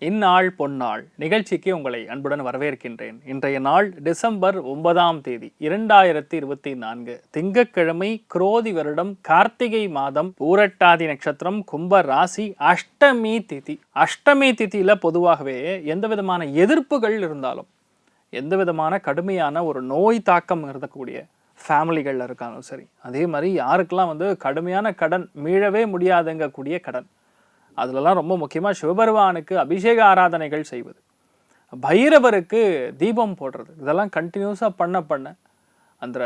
இந்நாள் பொன்னாள் நிகழ்ச்சிக்கு உங்களை அன்புடன் வரவேற்கின்றேன். இன்றைய நாள் டிசம்பர் 9ஆம் தேதி 2024 திங்கட்கிழமை, குரோதி வருடம், கார்த்திகை மாதம், பூரட்டாதி நட்சத்திரம், கும்ப ராசி, அஷ்டமி திதி. அஷ்டமி திதியில பொதுவாகவே எந்த விதமான எதிர்ப்புகள் இருந்தாலும், எந்த விதமான கடுமையான ஒரு நோய் தாக்கம் இருக்கக்கூடிய ஃபேமிலிகளில் இருக்காலும் சரி, அதே மாதிரி யாருக்கெல்லாம் கடுமையான கடன், மீளவே முடியாதுங்கக்கூடிய கடன், அதுலலாம் ரொம்ப முக்கியமாக சிவபெருமானுக்கு அபிஷேக ஆராதனைகள் செய்வது, பைரவருக்கு தீபம் போடுறது, இதெல்லாம் கண்டினியூஸாக பண்ண அந்த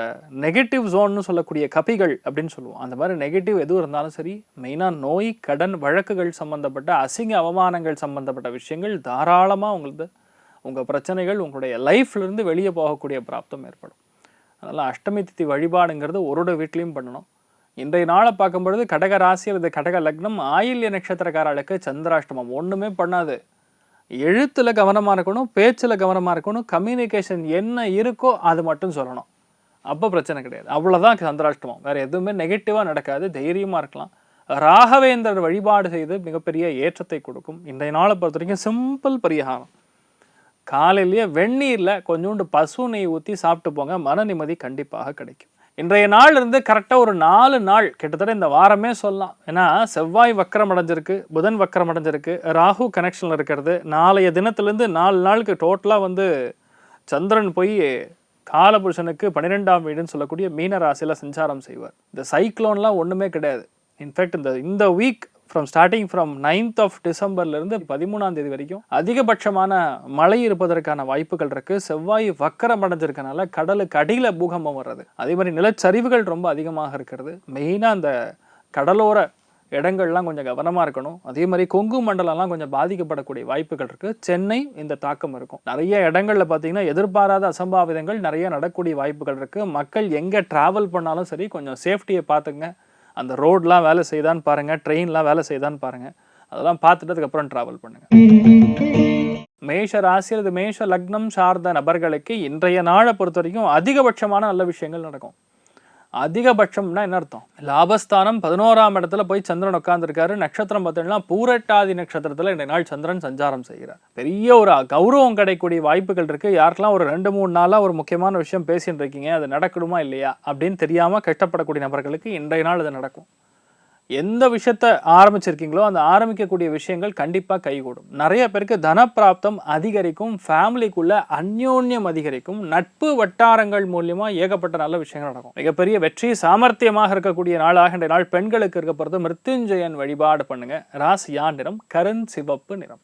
நெகட்டிவ் ஜோன்னு சொல்லக்கூடிய கபிகள் அப்படின்னு சொல்லுவோம். அந்த மாதிரி நெகட்டிவ் எதுவும் இருந்தாலும் சரி, மெயினாக நோய், கடன், வழக்குகள் சம்மந்தப்பட்ட, அசிங்க அவமானங்கள் சம்மந்தப்பட்ட விஷயங்கள் தாராளமாக உங்கள் பிரச்சனைகள் உங்களுடைய லைஃப்லேருந்து வெளியே போகக்கூடிய பிராப்தம் ஏற்படும். அதனால் அஷ்டமி திதி வழிபாடுங்கிறது ஒரு வீட்லேயும் பண்ணணும். இன்றைய நாளை பார்க்கும்பொழுது கடக ராசி அல்லது கடக லக்னம், ஆயில்ய நட்சத்திரக்காரர்களுக்கு சந்திராஷ்டமம். ஒன்றுமே பண்ணாது. எழுத்தில் கவனமாக இருக்கணும், பேச்சில் கவனமாக இருக்கணும், கம்யூனிகேஷன் என்ன இருக்கோ அது மட்டும் சொல்லணும். அப்போ பிரச்சனை கிடையாது. அவ்வளோதான் சந்திராஷ்டமம். வேறு எதுவுமே நெகட்டிவாக நடக்காது. தைரியமாக இருக்கலாம். ராகவேந்தர் வழிபாடு செய்து மிகப்பெரிய ஏற்றத்தை கொடுக்கும். இன்றைய நாளை பொறுத்த வரைக்கும் சிம்பிள் பரிகாரம். காலையிலேயே வெந்நீரில் கொஞ்சோண்டு பசு நெய் ஊற்றி சாப்பிட்டு போங்க, மன நிம்மதி கண்டிப்பாக கிடைக்கும். இன்றைய நாள் இருந்து கரெக்டாக ஒரு 4 நாள், கிட்டத்தட்ட இந்த வாரமே சொல்லலாம். ஏன்னா செவ்வாய் வக்கரம் அடைஞ்சிருக்கு, புதன் வக்கரம் அடைஞ்சிருக்கு, ராகு கனெக்ஷனில் இருக்கிறது. நாளைய தினத்துலேருந்து 4 நாளுக்கு டோட்டலாக சந்திரன் போய் காலபுருஷனுக்கு 12ஆம் வீடுன்னு சொல்லக்கூடிய மீன ராசியில் சஞ்சாரம் செய்வார். இந்த சைக்ளோன்லாம் ஒன்றுமே கிடையாது. இன்ஃபேக்ட் இந்த week starting from 9th of டிசம்பர்லேருந்து 13ஆம் தேதி வரைக்கும் அதிகபட்சமான மழை இருப்பதற்கான வாய்ப்புகள் இருக்குது. செவ்வாய் வக்கரம் அடைஞ்சிருக்கனால கடலுக்கு அடியில் பூகம்பம் வர்றது, அதே மாதிரி நிலச்சரிவுகள் ரொம்ப அதிகமாக இருக்கிறது. மெயினாக அந்த கடலோர இடங்கள்லாம் கொஞ்சம் கவனமாக இருக்கணும். அதே மாதிரி கொங்கு மண்டலம்லாம் கொஞ்சம் பாதிக்கப்படக்கூடிய வாய்ப்புகள் இருக்குது. சென்னை இந்த தாக்கம் இருக்கும். நிறைய இடங்களில் பார்த்தீங்கன்னா எதிர்பாராத அசம்பாவிதங்கள் நிறைய நடக்கக்கூடிய வாய்ப்புகள் இருக்குது. மக்கள் எங்கே ட்ராவல் பண்ணாலும் சரி, கொஞ்சம் சேஃப்டியை பார்த்துங்க. அந்த ரோட்லாம் வேலை செய்தான்னு பாருங்கள், ட்ரெயின்லாம் வேலை செய்தான்னு பாருங்கள். அதெல்லாம் பார்த்துட்டு அதுக்கப்புறம் ட்ராவல் பண்ணுங்கள். மேஷ ராசி அல்லது மேஷ லக்னம் சார்ந்த நபர்களுக்கு இன்றைய நாளை பொறுத்த வரைக்கும் அதிகபட்சமான நல்ல விஷயங்கள் நடக்கும். அதிகபட்சம்னா என்ன அர்த்தம்? லாபஸ்தானம் 11ஆம் இடத்துல போய் சந்திரன் உட்காந்துருக்காரு. நட்சத்திரம் பார்த்தீங்கன்னா பூரட்டாதி நட்சத்திரத்தில் இன்றைய நாள் சந்திரன் சஞ்சாரம் செய்கிறார். பெரிய ஒரு கௌரவம் கிடைக்கக்கூடிய வாய்ப்புகள் இருக்குது. யாருக்கெல்லாம் ஒரு 2-3 நாளாக ஒரு முக்கியமான விஷயம் பேசிட்டு இருக்கீங்க, அது நடக்கணுமா இல்லையா அப்படின்னு தெரியாமல் கஷ்டப்படக்கூடிய நபர்களுக்கு இன்றைய நாள் அது நடக்கும். எந்த விஷயத்த ஆரம்பிச்சிருக்கீங்களோ அந்த ஆரம்பிக்கக்கூடிய விஷயங்கள் கண்டிப்பாக கைகூடும். நிறைய பேருக்கு தனப்பிராப்தம் அதிகரிக்கும், ஃபேமிலிக்குள்ள அந்யோன்யம் அதிகரிக்கும், நட்பு வட்டாரங்கள் மூலியமாக ஏகப்பட்ட நல்ல விஷயங்கள் நடக்கும். மிகப்பெரிய வெற்றி சாமர்த்தியமாக இருக்கக்கூடிய நாளாக இன்றைய நாள் பெண்களுக்கு இருக்க போகிறது. மிருத்யுஞ்சயன் வழிபாடு பண்ணுங்க. ராசியா நிறம் கருண் சிவப்பு நிறம்.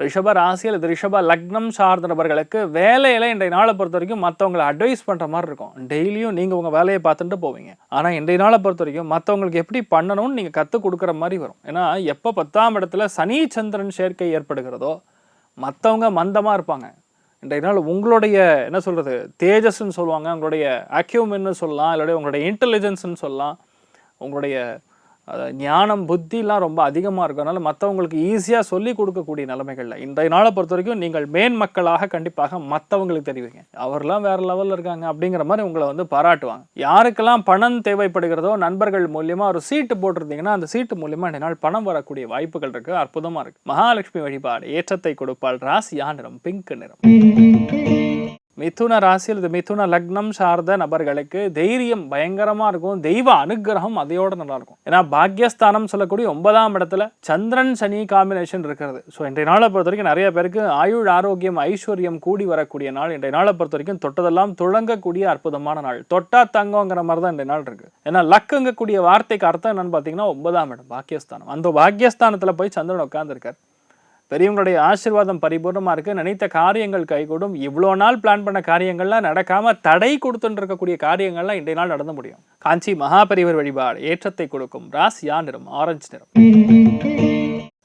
ரிஷப ராசி அல்லது ரிஷப லக்னம் சார்ந்த நபர்களுக்கு வேலையில இன்றைய நாளை பொறுத்த வரைக்கும் மற்றவங்களை அட்வைஸ் பண்ற மாதிரி இருக்கும். டெய்லியும் நீங்க உங்க வேலையை பார்த்துட்டு போவீங்க. ஆனா இன்றைய நாளை பொறுத்த வரைக்கும் மற்றவங்களுக்கு எப்படி பண்ணணும்னு நீங்க கற்றுக் கொடுக்குற மாதிரி வரும். ஏன்னா எப்போ 10ஆம் இடத்துல சனி சந்திரன் சேர்க்கை ஏற்படுகிறதோ மற்றவங்க மந்தமா இருப்பாங்க. இன்றைய நாள் உங்களுடைய என்ன சொல்றது, தேஜஸ்ன்னு சொல்லுவாங்க, உங்களுடைய அக்யூமென்னு சொல்லலாம், இல்லையா உங்களுடைய இன்டெலிஜென்ஸ்ன்னு சொல்லலாம், உங்களுடைய ஞானம் புத்திலாம் ரொம்ப அதிகமாக இருக்கும். அதனால் மற்றவங்களுக்கு ஈஸியாக சொல்லி கொடுக்கக்கூடிய நிலைமைகளில் இன்றைய நாளை பொறுத்த வரைக்கும் நீங்கள் மேன் மக்களாக கண்டிப்பாக மற்றவங்களுக்கு தெரிவிங்க. அவர்லாம் வேறு லெவலில் இருக்காங்க அப்படிங்கிற மாதிரி உங்களை பாராட்டுவாங்க. யாருக்கெல்லாம் பணம் தேவைப்படுகிறதோ நண்பர்கள் மூலியமாக ஒரு சீட்டு போட்டிருந்தீங்கன்னா அந்த சீட்டு மூலியமாக இன்றைய நாள் பணம் வரக்கூடிய வாய்ப்புகள் இருக்குது. அற்புதமாக இருக்குது. மகாலட்சுமி வழிபாடு ஏற்றத்தை கொடுப்பாள். ராசியா நிறம் பிங்க் நிறம். மிதுன ராசி அல்லது மிதுன லக்னம் சார்ந்த நபர்களுக்கு தைரியம் பயங்கரமாக இருக்கும். தெய்வ அனுகிரகம் அதையோட நல்லா இருக்கும். ஏன்னா பாக்யஸ்தானம் சொல்லக்கூடிய 9ஆம் இடத்துல சந்திரன் சனி காம்பினேஷன் இருக்கிறது. ஸோ இன்றைய நாளை பொறுத்த வரைக்கும் நிறைய பேருக்கு ஆயுள் ஆரோக்கியம் ஐஸ்வர்யம் கூடி வரக்கூடிய நாள். இன்றைய நாளை பொறுத்த வரைக்கும் தொட்டதெல்லாம் துளங்கக்கூடிய அற்புதமான நாள். தொட்டா தங்கங்கிற மாதிரி தான் இன்றைய நாள் இருக்கு. ஏன்னா லக்குங்கக்கூடிய வார்த்தைக்கு அர்த்தம் என்னன்னு பார்த்தீங்கன்னா 9ஆம் இடம் பாக்யஸ்தானம். அந்த பாக்யஸ்தானத்தில் போய் சந்திரன் உட்கார்ந்துருக்கார். பெரியவங்களுடைய ஆசீர்வாதம் பரிபூர்ணமாக இருக்குது. நினைத்த காரியங்கள் கைகூடும். இவ்வளோ நாள் பிளான் பண்ண காரியங்கள்லாம் நடக்காமல் தடை கொடுத்துட்டு இருக்கக்கூடிய காரியங்கள்லாம் இன்றைய நாள் நடந்து முடியும். காஞ்சி மகாபெரிவர் வழிபாடு ஏற்றத்தை கொடுக்கும். ராசியா நிறம் ஆரஞ்சு நிறம்.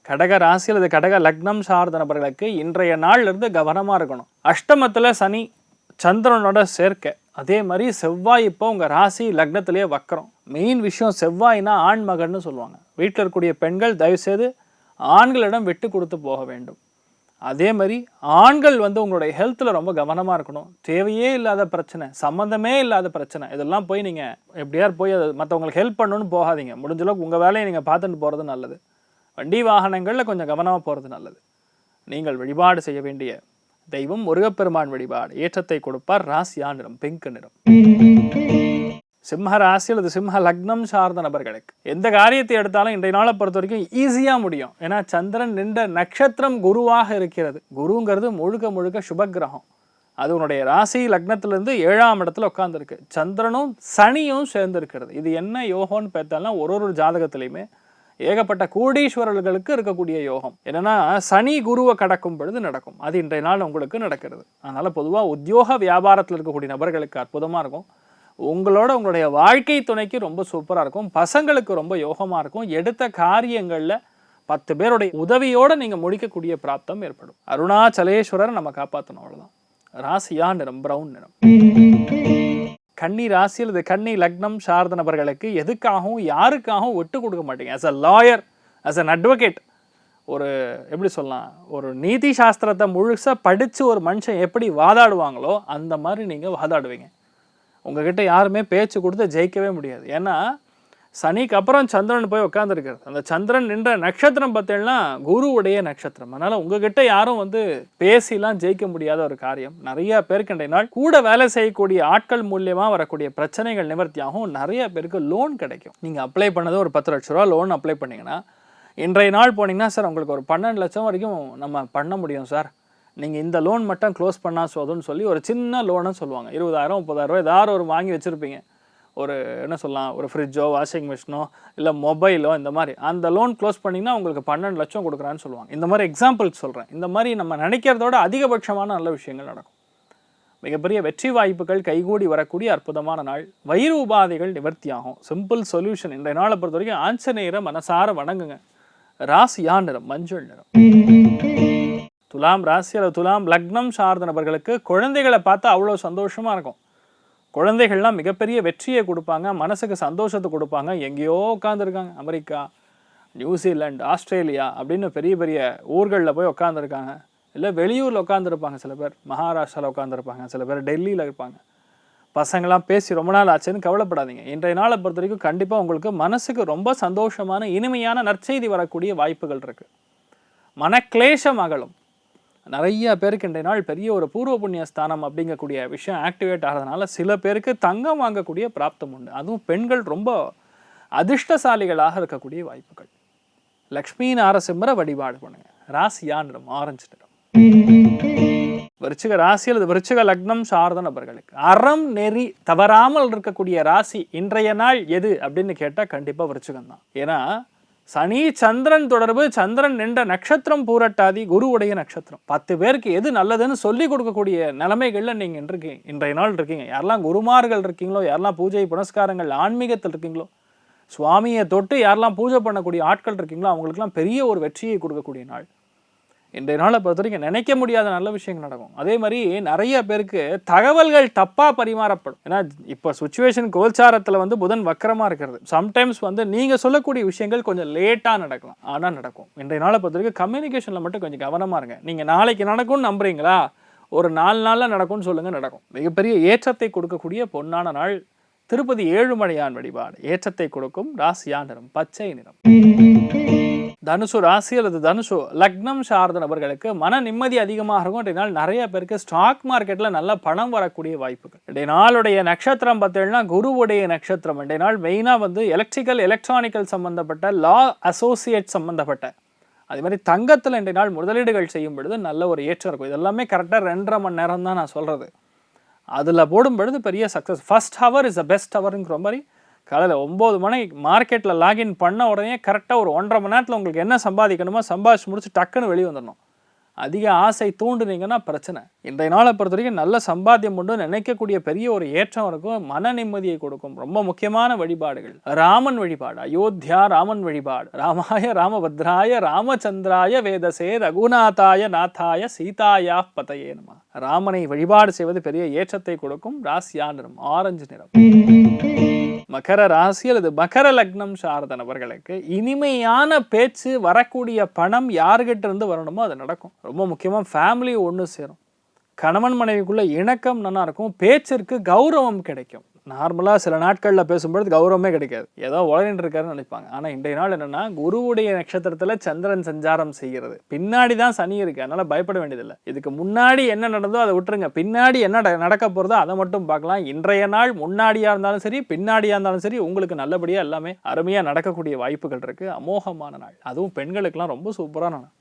கடக ராசி அல்லது கடக லக்னம் சார்ந்த நபர்களுக்கு இன்றைய நாள்ல இருந்து கவனமாக இருக்கணும். அஷ்டமத்தில் சனி சந்திரனோட சேர்க்கை, அதே மாதிரி செவ்வாய் இப்போ உங்கள் ராசி லக்னத்திலேயே வக்கரம். மெயின் விஷயம் செவ்வாய்னா ஆண் மகன்னு சொல்லுவாங்க. வீட்டில் இருக்கக்கூடிய பெண்கள் தயவுசெய்து ஆண்களிடம் விட்டு கொடுத்து போக வேண்டும். அதே மாதிரி ஆண்கள் உங்களுடைய ஹெல்த்தில் ரொம்ப கவனமாக இருக்கணும். தேவையே இல்லாத பிரச்சனை, சம்மந்தமே இல்லாத பிரச்சனை, இதெல்லாம் போய் நீங்கள் எப்படியார் போய் அதை மற்றவங்களுக்கு ஹெல்ப் பண்ணணும்னு போகாதீங்க. முடிஞ்சளவுக்கு உங்கள் வேலையை நீங்கள் பார்த்துட்டு போகிறது நல்லது. வண்டி வாகனங்களில் கொஞ்சம் கவனமாக போகிறது நல்லது. நீங்கள் வழிபாடு செய்ய வேண்டிய தெய்வம் முருகப்பெருமான் வழிபாடு. ஏற்றத்தை கொடுப்பார். ராசியா நிறம் பிங்க் நிறம். சிம்ம ராசி அல்லது சிம்ம லக்னம் சார்ந்த நபர்களுக்கு எந்த காரியத்தை எடுத்தாலும் இன்றைய நாளை பொறுத்த வரைக்கும் ஈஸியாக முடியும். ஏன்னா சந்திரன் நின்ற நட்சத்திரம் குருவாக இருக்கிறது. குருங்கிறது முழுக்க முழுக்க சுபகிரகம். அது உன்னுடைய ராசி லக்னத்திலிருந்து 7ஆம் இடத்துல உட்காந்துருக்கு. சந்திரனும் சனியும் சேர்ந்துருக்கிறது. இது என்ன யோகம்னு பார்த்தாலும் ஒரு ஜாதகத்திலையுமே ஏகப்பட்ட கோடீஸ்வரர்களுக்கு இருக்கக்கூடிய யோகம். என்னன்னா சனி குருவை கடக்கும் பொழுது நடக்கும். அது இன்றைய நாள் உங்களுக்கு நடக்கிறது. அதனால பொதுவாக உத்தியோக வியாபாரத்தில் இருக்கக்கூடிய நபர்களுக்கு அற்புதமாக இருக்கும். உங்களுடைய வாழ்க்கை துணைக்கு ரொம்ப சூப்பராக இருக்கும். பசங்களுக்கு ரொம்ப யோகமாக இருக்கும். எடுத்த காரியங்களில் 10 பேருடைய உதவியோடு நீங்கள் முடிக்கக்கூடிய பிராப்தம் ஏற்படும். அருணாச்சலேஸ்வரர் நம்ம காப்பாற்றணும், அவ்வளோதான். ராசியா நிறம் பிரவுன் நிறம். கன்னி ராசி அல்லது கன்னி லக்னம் சார்ந்த நபர்களுக்கு எதுக்காகவும் யாருக்காகவும் விட்டு கொடுக்க மாட்டீங்க. As a lawyer, as an advocate, ஒரு எப்படி சொல்லலாம், ஒரு நீதி சாஸ்திரத்தை முழுசாக படித்து ஒரு மனுஷன் எப்படி வாதாடுவாங்களோ அந்த மாதிரி நீங்கள் வாதாடுவீங்க. உங்ககிட்ட யாருமே பேச்சு கொடுத்து ஜெயிக்கவே முடியாது. ஏன்னா சனிக்கு அப்புறம் சந்திரன் போய் உட்காந்துருக்கிறது. அந்த சந்திரன் நின்ற நட்சத்திரம் பார்த்தீங்கன்னா குருவுடைய நட்சத்திரம். அதனால் உங்ககிட்ட யாரும் பேசிலாம் ஜெயிக்க முடியாத ஒரு காரியம். நிறைய பேருக்கு இன்றைய நாள் கூட வேலை செய்யக்கூடிய ஆட்கள் மூலியமாக வரக்கூடிய பிரச்சனைகள் நிவர்த்தியாகும். நிறைய பேருக்கு லோன் கிடைக்கும். நீங்கள் அப்ளை பண்ணது ஒரு 10 லட்ச ரூபா லோன் அப்ளை பண்ணிங்கன்னா இன்றைய நாள் போனீங்கன்னா, சார் உங்களுக்கு ஒரு 12 லட்சம் வரைக்கும் நம்ம பண்ண முடியும் சார், நீங்கள் இந்த லோன் மட்டும் க்ளோஸ் பண்ணால் சோதுன்னு சொல்லி ஒரு சின்ன லோன்னு சொல்லுவாங்க. 20,000 30,000 ஏதாவது ஒரு வாங்கி வச்சுருப்பீங்க. ஒரு என்ன சொல்லலாம், ஒரு ஃப்ரிட்ஜோ வாஷிங் மிஷினோ இல்லை மொபைலோ, இந்த மாதிரி அந்த லோன் க்ளோஸ் பண்ணிங்கன்னா உங்களுக்கு 12 லட்சம் கொடுக்குறான்னு சொல்லுவாங்க. இந்த மாதிரி எக்ஸாம்பிள் சொல்கிறேன். இந்த மாதிரி நம்ம நினைக்கிறதோட அதிகபட்சமான நல்ல விஷயங்கள் நடக்கும். மிகப்பெரிய வெற்றி வாய்ப்புகள் கைகூடி வரக்கூடிய அற்புதமான நாள். வயிறு உபாதைகள் நிவர்த்தியாகும். Simple solution. இன்றைய நாளை பொறுத்த வரைக்கும் ஆஞ்சநேயரை மனசார வணங்குங்க. ராசியா நிறம் மஞ்சள் நிறம். துலாம் ராசி அல்லது துலாம் லக்னம் சார்ந்த நபர்களுக்கு குழந்தைகளை பார்த்தா அவ்வளோ சந்தோஷமாக இருக்கும். குழந்தைகள்லாம் மிகப்பெரிய வெற்றியை கொடுப்பாங்க, மனசுக்கு சந்தோஷத்தை கொடுப்பாங்க. எங்கேயோ உட்காந்துருக்காங்க, அமெரிக்கா, நியூசிலாந்து, ஆஸ்திரேலியா அப்படின்னு பெரிய பெரிய ஊர்களில் போய் உட்காந்துருக்காங்க. இல்லை வெளியூரில் உட்காந்துருப்பாங்க. சில பேர் மகாராஷ்டிராவில் உட்காந்துருப்பாங்க, சில பேர் டெல்லியில் இருப்பாங்க. பசங்களாம் பேசி ரொம்ப நாள் ஆச்சுன்னு கவலைப்படாதீங்க. இன்றைய நாளை பொறுத்த வரைக்கும் கண்டிப்பாக உங்களுக்கு மனசுக்கு ரொம்ப சந்தோஷமான இனிமையான நற்செய்தி வரக்கூடிய வாய்ப்புகள் இருக்குது. மனக்லேஷம் அகலும். நிறைய பேருக்கு இன்றைய நாள் பெரிய ஒரு பூர்வ புண்ணிய ஸ்தானம் அப்படிங்கக்கூடிய விஷயம் ஆக்டிவேட் ஆகிறதுனால சில பேருக்கு தங்கம் வாங்கக்கூடிய பிராப்தம் உண்டு. அதுவும் பெண்கள் ரொம்ப அதிர்ஷ்டசாலிகளாக இருக்கக்கூடிய வாய்ப்புகள். லக்ஷ்மி நாரசிம்மரை வழிபாடு பண்ணுங்க. ராசியா நிறம் ஆரஞ்சு நிறம். விருச்சிக ராசி அல்லது விருச்சிக லக்னம் சார்ந்த நபர்களுக்கு அறம் நெறி தவறாமல் இருக்கக்கூடிய ராசி இன்றைய நாள் எது அப்படின்னு கேட்டால் கண்டிப்பாக விருச்சிகம் தான். ஏன்னா சனி சந்திரன் தொடர்பு. சந்திரன் நின்ற நட்சத்திரம் பூரட்டாதி, குருவுடைய நட்சத்திரம். 10 பேருக்கு எது நல்லதுன்னு சொல்லி கொடுக்கக்கூடிய நிலைமைகளில் நீங்கள் இன்றைய நாள் இருக்கீங்க. யாரெல்லாம் குருமார்கள் இருக்கீங்களோ, யாரெல்லாம் பூஜை புனஸ்காரங்கள் ஆன்மீகத்தில் இருக்கீங்களோ, சுவாமியை தொட்டு யாரெல்லாம் பூஜை பண்ணக்கூடிய ஆட்கள் இருக்கீங்களோ, அவங்களுக்குலாம் பெரிய ஒரு வெற்றியை கொடுக்கக்கூடிய நாள். இன்றைய நாளை பொறுத்த வரைக்கும் நினைக்க முடியாத நல்ல விஷயங்கள் நடக்கும். அதே மாதிரி நிறைய பேருக்கு தகவல்கள் தப்பாக பரிமாறப்படும். ஏன்னா இப்போ சுச்சுவேஷன் கோல்சாரத்தில் புதன் வக்கரமாக இருக்கிறது. சம்டைம்ஸ் நீங்கள் சொல்லக்கூடிய விஷயங்கள் கொஞ்சம் லேட்டாக நடக்கலாம், ஆனால் நடக்கும். இன்றைய நாளை பொறுத்த வரைக்கும் கம்யூனிகேஷனில் மட்டும் கொஞ்சம் கவனமாக இருங்க. நீங்கள் நாளைக்கு நடக்கும்னு நம்புறீங்களா, ஒரு 4 நாளில் நடக்கும்னு சொல்லுங்கள், நடக்கும். மிகப்பெரிய ஏற்றத்தை கொடுக்கக்கூடிய பொன்னான நாள். திருப்பதி ஏழுமலையான் வழிபாடு ஏற்றத்தை கொடுக்கும். ராசியா நிறம் பச்சை நிறம். தனுசு ராசி அல்லது தனுசு லக்னம் சார்ந்த நபர்களுக்கு மன நிம்மதி அதிகமாக இருக்கும். இன்றைய நாள் நிறைய பேருக்கு ஸ்டாக் மார்க்கெட்டில் நல்ல பணம் வரக்கூடிய வாய்ப்புகள். இன்றைய நாளுடைய நட்சத்திரம் பார்த்தீங்கன்னா குருவுடைய நட்சத்திரம். இன்றைய நாள் மெயினாக எலக்ட்ரிக்கல் எலக்ட்ரானிக்கல் சம்மந்தப்பட்ட, லா அசோசியேட் சம்மந்தப்பட்ட, அதே மாதிரி தங்கத்தில் இன்றைய நாள் முதலீடுகள் செய்யும் பொழுது நல்ல ஒரு ஏற்றம் இருக்கும். இதெல்லாமே கரெக்டாக 2.5 மணி நேரம் தான் நான் சொல்கிறது. அதில் போடும் பொழுது பெரிய success. First hour is the best ஹவருங்கிற மாதிரி காலையில் 9 மணி மார்க்கெட்டில் லாகின் பண்ண உடனே கரெக்டாக ஒரு 1.5 மணி நேரத்தில் உங்களுக்கு என்ன சம்பாதிக்கணுமோ சம்பாதிச்சு முடிச்சு டக்குன்னு வெளியே வந்துடணும். அதிக ஆசை தூண்டுனீங்கன்னா பிரச்சனை. இன்றைய நாளை பொறுத்த வரைக்கும் நல்ல சம்பாத்தியம் உண்டு. நினைக்கக்கூடிய பெரிய ஒரு ஏற்றம் இருக்கும். மன நிம்மதியை கொடுக்கும். ரொம்ப முக்கியமான வழிபாடுகள் ராமன் வழிபாடு, அயோத்தியா ராமன் வழிபாடு. ராமாய ராமபத்ராய ராமச்சந்திராய வேதசே ரகுநாதாய நாதாய சீதாயா பதையே நம. ராமனை வழிபாடு செய்வது பெரிய ஏற்றத்தை கொடுக்கும். ராசியா நிறம் ஆரஞ்சு நிறம். மகர ராசி அல்லது மகர லக்னம் சார்ந்த நபர்களுக்கு இனிமையான பேச்சு, வரக்கூடிய பணம் யாருக்கிட்ட இருந்து வரணுமோ அது நடக்கும். ரொம்ப முக்கியமாக ஃபேமிலி ஒன்று சேரும். கணவன் மனைவிக்குள்ள இணக்கம் நல்லா இருக்கும். பேச்சிற்கு கௌரவம் கிடைக்கும். நார்மலாக சில நாட்களில் பேசும்பொழுது கௌரவமே கிடைக்காது, ஏதோ உளறின்னு இருக்காருன்னு நினைப்பாங்க. ஆனால் இன்றைய நாள் என்னென்னா, குருவுடைய நட்சத்திரத்தில் சந்திரன் சஞ்சாரம் செய்கிறது, பின்னாடி தான் சனி இருக்குது, அதனால் பயப்பட வேண்டியதில்லை. இதுக்கு முன்னாடி என்ன நடந்தோ அதை விட்டுருங்க, பின்னாடி என்ன நடக்க போகிறதோ அதை மட்டும் பார்க்கலாம். இன்றைய நாள் முன்னாடியாக இருந்தாலும் சரி பின்னாடியாக இருந்தாலும் சரி உங்களுக்கு நல்லபடியாக எல்லாமே அருமையாக நடக்கக்கூடிய வாய்ப்புகள் இருக்குது. அமோகமான நாள், அதுவும் பெண்களுக்கெல்லாம் ரொம்ப சூப்பரான நாள்.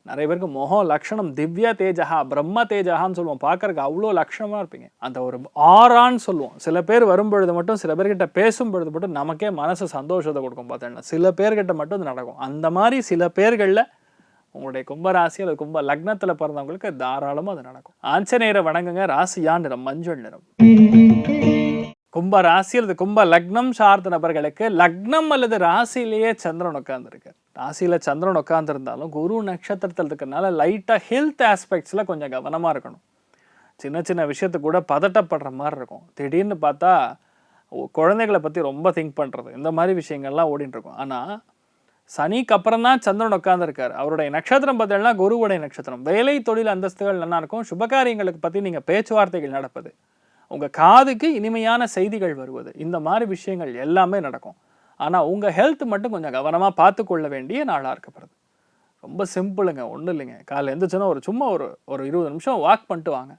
நிறைய பேருக்கு முகம் லட்சணம் திவ்ய தேஜகா பிரம்ம தேஜகான்னு சொல்லுவோம், பார்க்கறதுக்கு அவ்வளோ லட்சணமாக இருப்பீங்க. அந்த ஒரு ஆறான்னு சொல்லுவோம். சில பேர் வரும்பொழுது மட்டும், சில பேர்கிட்ட பேசும்பொழுது மட்டும் நமக்கே மனசு சந்தோஷத்தை கொடுக்கும். பார்த்தீங்கன்னா சில பேர்கிட்ட மட்டும் அது நடக்கும். அந்த மாதிரி சில பேர்களில் உங்களுடைய கும்பராசி அல்லது கும்ப லக்னத்தில் பிறந்தவங்களுக்கு தாராளமாக அது நடக்கும். ஆஞ்சநேயரை வணங்குங்க. ராசியா நிறம் மஞ்சள் நிறம். கும்ப ராசி அல்லது கும்ப லக்னம் சார்ந்த நபர்களுக்கு லக்னம் அல்லது ராசியிலேயே சந்திரன் உட்கார்ந்துருக்கு. ராசியில் சந்திரன் உட்கார்ந்துருந்தாலும் குரு நட்சத்திரத்தில் இருக்கிறதுனால லைட்டாக ஹெல்த் ஆஸ்பெக்ட்ஸில் கொஞ்சம் கவனமாக இருக்கணும். சின்ன சின்ன விஷயத்துக்கு கூட பதட்டப்படுற மாதிரி இருக்கும். திடீர்னு பார்த்தா குழந்தைகளை பற்றி ரொம்ப திங்க் பண்ணுறது, இந்த மாதிரி விஷயங்கள்லாம் ஓடிட்டு இருக்கும். ஆனால் சனிக்கு அப்புறம் தான் சந்திரன் உட்கார்ந்துருக்காரு. அவருடைய நட்சத்திரம் பார்த்தீங்கன்னா குருவுடைய நட்சத்திரம். வேலை தொழில் அந்தஸ்துகள் நல்லா இருக்கும். சுபகாரியங்களுக்கு பற்றி நீங்கள் பேச்சுவார்த்தைகள் நடப்பது, உங்கள் காதுக்கு இனிமையான செய்திகள் வருவது, இந்த மாதிரி விஷயங்கள் எல்லாமே நடக்கும். ஆனால் உங்கள் ஹெல்த் மட்டும் கொஞ்சம் கவனமாக பார்த்து கொள்ள வேண்டிய நாளாக இருக்கப்படுது. ரொம்ப சிம்பிளுங்க, ஒன்றும் இல்லைங்க. காலையில் எழுந்திரிச்சோன்னா சும்மா ஒரு 20 நிமிஷம் வாக் பண்ணிட்டு வாங்க.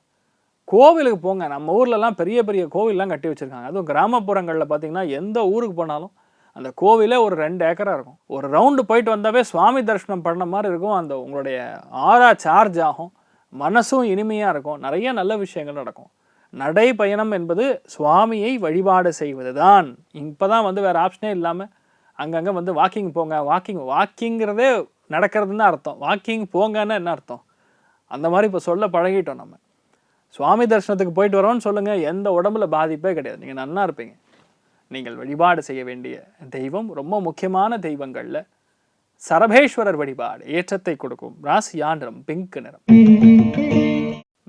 கோவிலுக்கு போங்க. நம்ம ஊர்லலாம் பெரிய பெரிய கோவில்லாம் கட்டி வச்சுருக்காங்க. அதுவும் கிராமப்புறங்களில் பார்த்திங்கன்னா எந்த ஊருக்கு போனாலும் அந்த கோவிலே ஒரு 2 ஏக்கராக இருக்கும். ஒரு ரவுண்டு போயிட்டு வந்தாவே சுவாமி தரிசனம் பண்ண மாதிரி இருக்கும். அந்த உங்களுடைய ஆறா சார்ஜ் ஆகும், மனசும் இனிமையாக இருக்கும், நிறைய நல்ல விஷயங்கள் நடக்கும். நடை பயணம் என்பது சுவாமியை வழிபாடு செய்வது தான். இப்போ தான் வேறு ஆப்ஷனே இல்லாமல் அங்கங்கே வாக்கிங் போங்க. வாக்கிங்கிறதே நடக்கிறதுன்னு தான் அர்த்தம். வாக்கிங் போங்கன்னு என்ன அர்த்தம்? அந்த மாதிரி இப்போ சொல்ல பழகிட்டோம். நம்ம சுவாமி தரிசனத்துக்கு போயிட்டு வரோன்னு சொல்லுங்கள், எந்த உடம்புல பாதிப்பே கிடையாது, நீங்கள் நல்லா இருப்பீங்க. நீங்கள் வழிபாடு செய்ய வேண்டிய தெய்வம், ரொம்ப முக்கியமான தெய்வங்களில் சரபேஸ்வரர் வழிபாடு ஏற்றத்தை கொடுக்கும். ராசியா நிறம் பிங்க் நிறம்.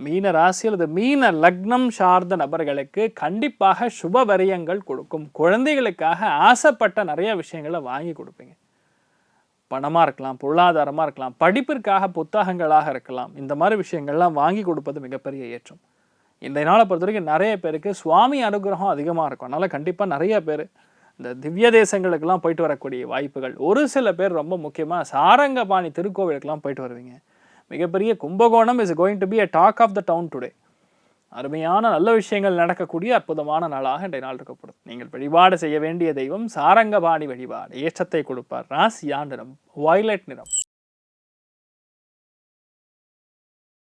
மீன ராசி அல்லது மீன லக்னம் சார்ந்த நபர்களுக்கு கண்டிப்பாக சுப வரியங்கள் கொடுக்கும். குழந்தைகளுக்காக ஆசைப்பட்ட நிறைய விஷயங்களை வாங்கி கொடுப்பீங்க. பணமாக இருக்கலாம், பொருளாதாரமாக இருக்கலாம், படிப்பிற்காக புத்தகங்களாக இருக்கலாம். இந்த மாதிரி விஷயங்கள்லாம் வாங்கி கொடுப்பது மிகப்பெரிய ஏற்றம். இந்த நாளை பொறுத்த வரைக்கும் நிறைய பேருக்கு சுவாமி அனுகிரகம் அதிகமாக இருக்கும். அதனால் கண்டிப்பாக நிறைய பேர் இந்த திவ்ய தேசங்களுக்கெல்லாம் போயிட்டு வரக்கூடிய வாய்ப்புகள். ஒரு சில பேர் ரொம்ப முக்கியமாக சாரங்கபாணி திருக்கோவிலுக்கெல்லாம் போயிட்டு வருவீங்க. மிகப்பெரிய Kumbakonam is going to be a talk of the town today. அருமையான நல்ல விஷயங்கள் நடக்கக்கூடிய அற்புதமான நாளாக இன்றைய நாள் இருக்கப்படுது. நீங்கள் வழிபாடு செய்ய வேண்டிய தெய்வம் சாரங்கபாணி வழிபாடு ஏற்றத்தை கொடுப்பார். ராசியா நிறம் வயலட் நிறம்.